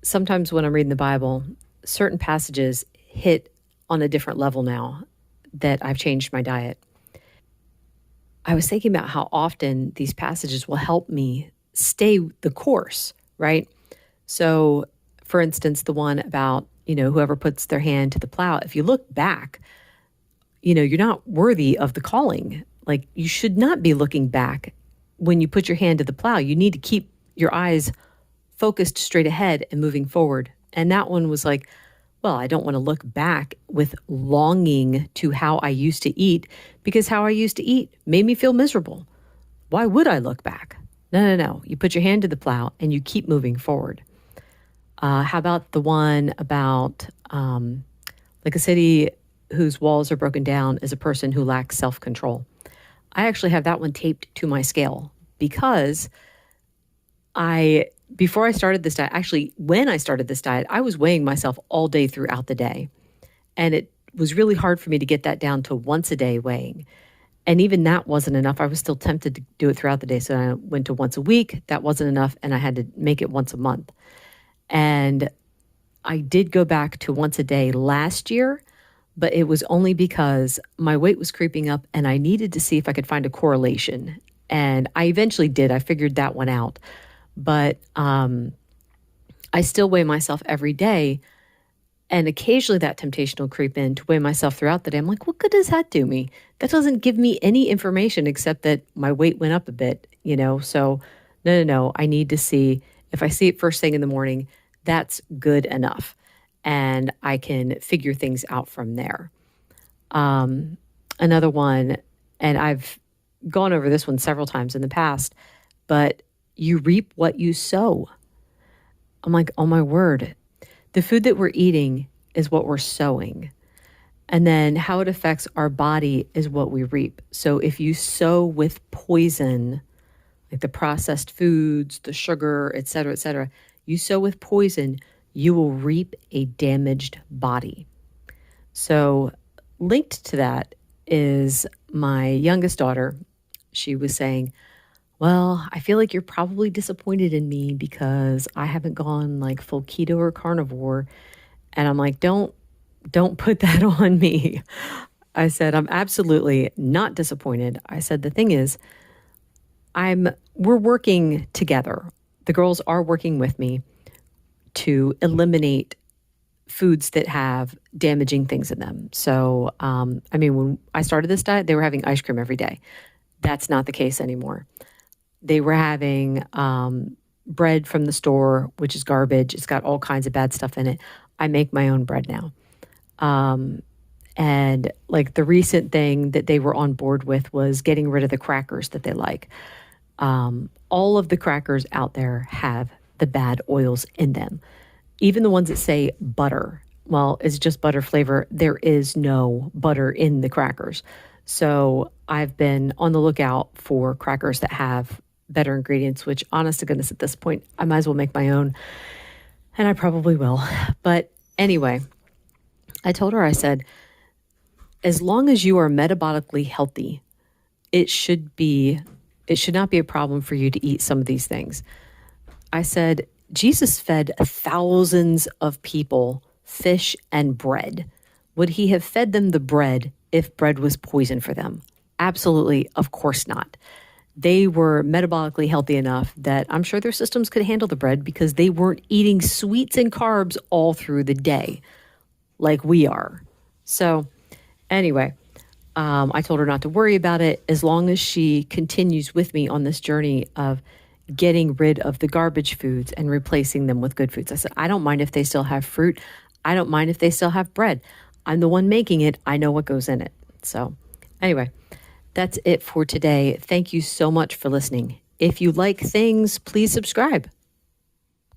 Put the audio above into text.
sometimes when I'm reading the Bible, certain passages hit on a different level now that I've changed my diet. I was thinking about how often these passages will help me stay the course, right? So, for instance, the one about, whoever puts their hand to the plow, if you look back, you're not worthy of the calling. Like, you should not be looking back when you put your hand to the plow. You need to keep your eyes focused straight ahead and moving forward. And that one was like, well, I don't want to look back with longing to how I used to eat, because how I used to eat made me feel miserable. Why would I look back? No. You put your hand to the plow and you keep moving forward. How about the one about like a city whose walls are broken down is a person who lacks self-control? I actually have that one taped to my scale because before I started this diet, actually, when I started this diet, I was weighing myself all day throughout the day. And it was really hard for me to get that down to once a day weighing. And even that wasn't enough. I was still tempted to do it throughout the day. So I went to once a week. That wasn't enough. And I had to make it once a month. And I did go back to once a day last year, but it was only because my weight was creeping up and I needed to see if I could find a correlation. And I eventually did. I figured that one out. But I still weigh myself every day. And occasionally that temptation will creep in to weigh myself throughout the day. I'm like, what good does that do me? That doesn't give me any information except that my weight went up a bit, So no. I need to see, if I see it first thing in the morning, that's good enough. And I can figure things out from there. Another one, and I've gone over this one several times in the past, but you reap what you sow. I'm like, oh my word. The food that we're eating is what we're sowing. And then how it affects our body is what we reap. So if you sow with poison, like the processed foods, the sugar, et cetera, you sow with poison, you will reap a damaged body. So linked to that is my youngest daughter. She was saying, well, I feel like you're probably disappointed in me because I haven't gone like full keto or carnivore. And I'm like, don't put that on me. I said, I'm absolutely not disappointed. I said, the thing is, we're working together. The girls are working with me to eliminate foods that have damaging things in them. So, when I started this diet, they were having ice cream every day. That's not the case anymore. They were having bread from the store, which is garbage. It's got all kinds of bad stuff in it. I make my own bread now. And like the recent thing that they were on board with was getting rid of the crackers that they like. All of the crackers out there have the bad oils in them. Even the ones that say butter. Well, it's just butter flavor. There is no butter in the crackers. So I've been on the lookout for crackers that have better ingredients, which honest to goodness at this point, I might as well make my own. And I probably will. But anyway, I told her, I said, as long as you are metabolically healthy, it should not be a problem for you to eat some of these things. I said, Jesus fed thousands of people fish and bread. Would he have fed them the bread if bread was poison for them? Absolutely, of course not. They were metabolically healthy enough that I'm sure their systems could handle the bread because they weren't eating sweets and carbs all through the day like we are. So anyway, I told her not to worry about it as long as she continues with me on this journey of getting rid of the garbage foods and replacing them with good foods. I said, I don't mind if they still have fruit. I don't mind if they still have bread. I'm the one making it. I know what goes in it. So anyway, that's it for today. Thank you so much for listening. If you like things, please subscribe.